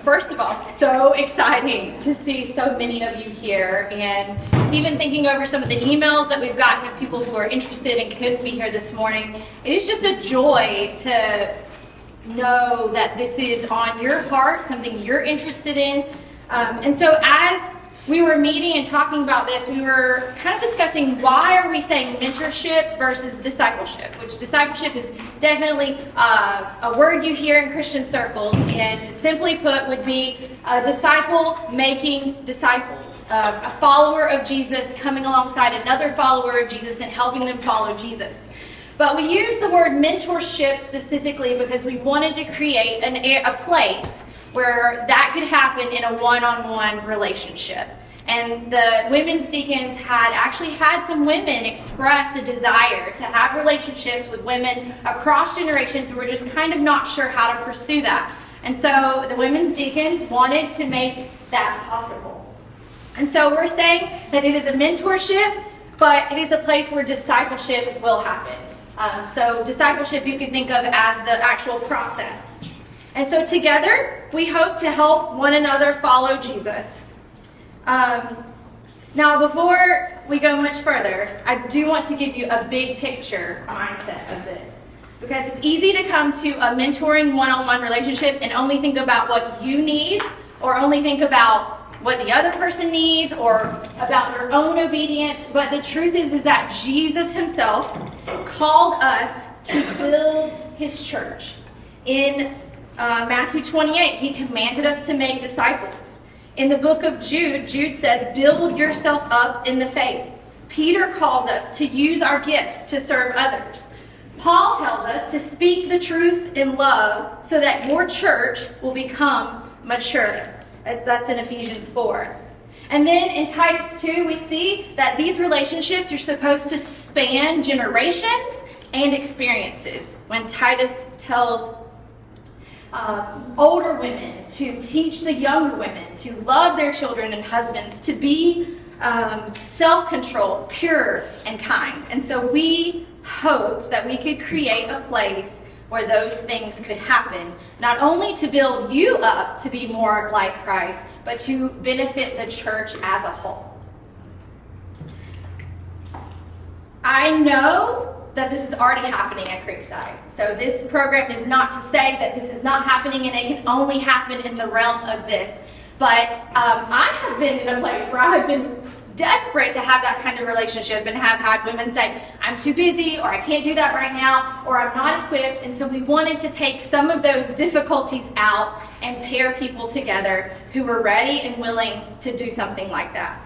first of all, so exciting to see so many of you here, and even thinking over some of the emails that we've gotten of people who are interested and couldn't be here this morning. It is just a joy to know that this is on your heart, something you're interested in. And so as we were meeting and talking about this, we were kind of discussing why are we saying mentorship versus discipleship, which discipleship is definitely a word you hear in Christian circles, and simply put would be a disciple making disciples, a follower of Jesus coming alongside another follower of Jesus and helping them follow Jesus. But we use the word mentorship specifically because we wanted to create a place where that could happen in a one-on-one relationship. And the women's deacons had actually had some women express a desire to have relationships with women across generations who were just kind of not sure how to pursue that. And so the women's deacons wanted to make that possible. And so we're saying that it is a mentorship, but it is a place where discipleship will happen. So discipleship you can think of as the actual process. And so together, we hope to help one another follow Jesus. Now, before we go much further, I do want to give you a big picture mindset of this. Because it's easy to come to a mentoring one-on-one relationship and only think about what you need, or only think about what the other person needs, or about your own obedience. But the truth is that Jesus himself called us to build his church. In Matthew 28, he commanded us to make disciples. In the book of Jude, Jude says, build yourself up in the faith. Peter calls us to use our gifts to serve others. Paul tells us to speak the truth in love so that your church will become mature. That's in Ephesians 4. And then in Titus 2, we see that these relationships are supposed to span generations and experiences. When Titus tells older women to teach the younger women to love their children and husbands, to be self-controlled, pure, and kind. And so we hope that we could create a place where those things could happen, not only to build you up to be more like Christ, but to benefit the church as a whole. I know that this is already happening at Creekside. So this program is not to say that this is not happening and it can only happen in the realm of this. But I have been in a place where I have been desperate to have that kind of relationship and have had women say, I'm too busy, or I can't do that right now, or I'm not equipped. And so we wanted to take some of those difficulties out and pair people together who were ready and willing to do something like that.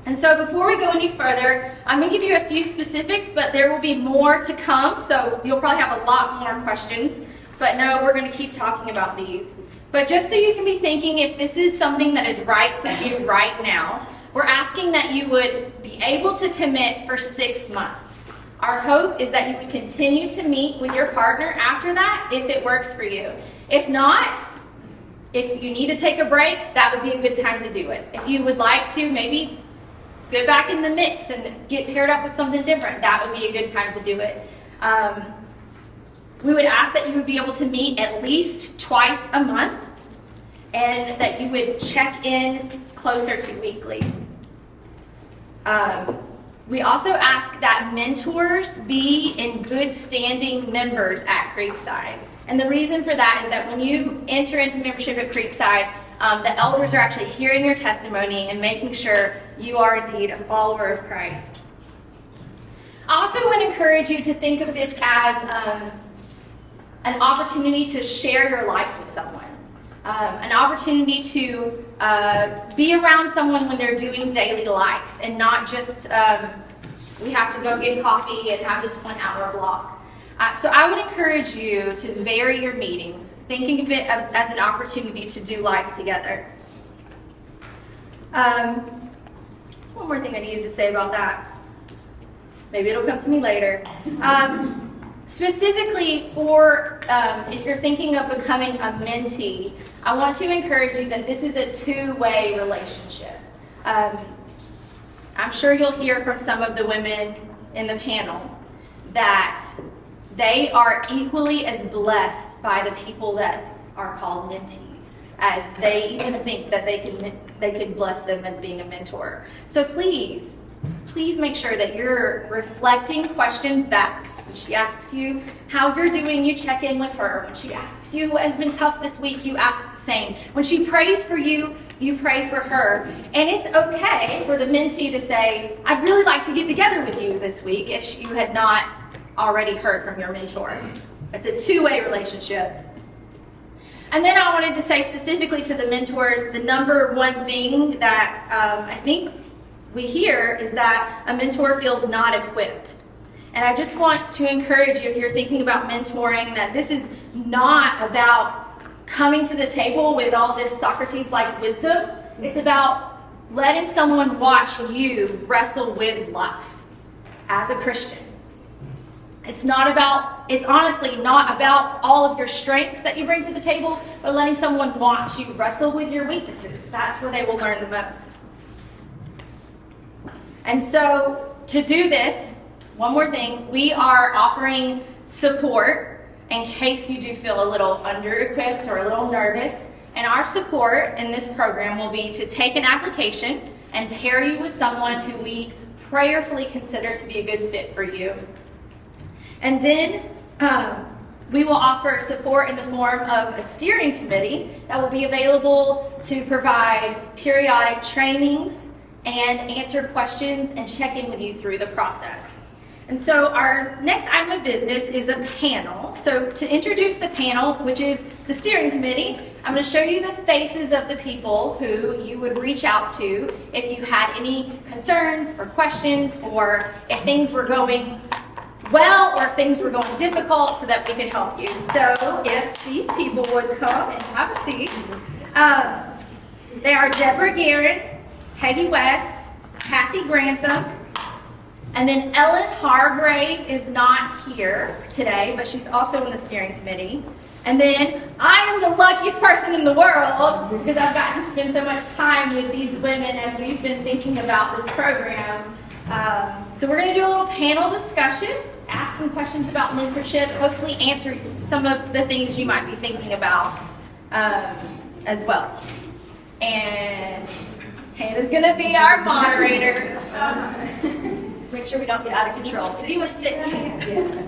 And so before we go any further, I'm going to give you a few specifics, but there will be more to come, so you'll probably have a lot more questions. But no, we're going to keep talking about these. But just so you can be thinking if this is something that is right for you right now, we're asking that you would be able to commit for 6 months. Our hope is that you would continue to meet with your partner after that if it works for you. If not, if you need to take a break, that would be a good time to do it. If you would like to maybe get back in the mix and get paired up with something different, that would be a good time to do it. We would ask that you would be able to meet at least twice a month, and that you would check in closer to weekly. We also ask that mentors be in good standing members at Creekside. And the reason for that is that when you enter into membership at Creekside, the elders are actually hearing your testimony and making sure you are indeed a follower of Christ. I also would encourage you to think of this as an opportunity to share your life with someone. An opportunity to be around someone when they're doing daily life and not just we have to go get coffee and have this 1 hour block. So I would encourage you to vary your meetings, thinking of it as an opportunity to do life together. There's one more thing I needed to say about that. Maybe it'll come to me later. Specifically for if you're thinking of becoming a mentee, I want to encourage you that this is a two-way relationship. I'm sure you'll hear from some of the women in the panel that they are equally as blessed by the people that are called mentees, as they even think that they could bless them as being a mentor. So please make sure that you're reflecting questions back. When she asks you how you're doing, you check in with her. When she asks you what has been tough this week, you ask the same. When she prays for you, you pray for her. And it's okay for the mentee to say, I'd really like to get together with you this week, if you had not already heard from your mentor. It's a two-way relationship. And then I wanted to say specifically to the mentors, the number one thing that I think we hear is that a mentor feels not equipped. And I just want to encourage you, if you're thinking about mentoring, that this is not about coming to the table with all this Socrates-like wisdom. It's about letting someone watch you wrestle with life as a Christian. It's honestly not about all of your strengths that you bring to the table, but letting someone watch you wrestle with your weaknesses. That's where they will learn the most. And so, to do this, one more thing, we are offering support in case you do feel a little under-equipped or a little nervous. And our support in this program will be to take an application and pair you with someone who we prayerfully consider to be a good fit for you. And then we will offer support in the form of a steering committee that will be available to provide periodic trainings and answer questions and check in with you through the process. And so our next item of business is a panel. So to introduce the panel, which is the steering committee, I'm going to show you the faces of the people who you would reach out to if you had any concerns or questions, or if things were going well or if things were going difficult, so that we could help you. So if these people would come and have a seat. They are Deborah Guerin, Peggy West, Kathy Grantham, and then Ellen Hargrave is not here today, but she's also in the steering committee. And then I am the luckiest person in the world because I've got to spend so much time with these women as we've been thinking about this program. So we're going to do a little panel discussion, ask some questions about mentorship, hopefully answer some of the things you might be thinking about as well. And Hannah's going to be our moderator. Make sure we don't get out of control. Do you want to sit here? Yeah.